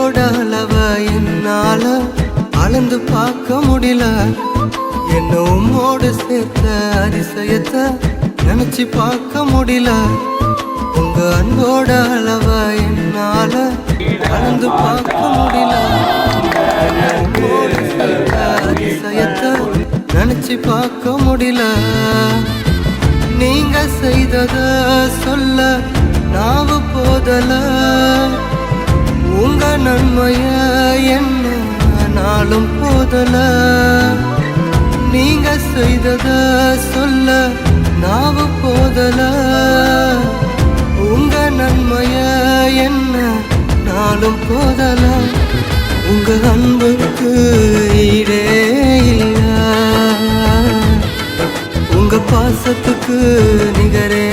அன்போட அளவ என்னால அளந்து பார்க்க முடியல. என்ன உம்மோடு சேர்த்த அதிசயத்தை நினைச்சு பார்க்க முடியல. உங்க அன்போட அளவ என்னால அளந்து பார்க்க முடியல. உம்மோடு சேர்த்த அதிசயத்தை நினைச்சு பார்க்க முடியல. நீங்க செய்தத சொல்ல நாவு போதல. உங்க நன்மைய என்ன நாளும் போதல. நீங்க செய்தத சொல்ல நாவு போதல. உங்க நன்மைய என்ன நாளும் போதல. உங்க அன்புக்கு ஈடே இல்ல. உங்க பாசத்துக்கு நிகரே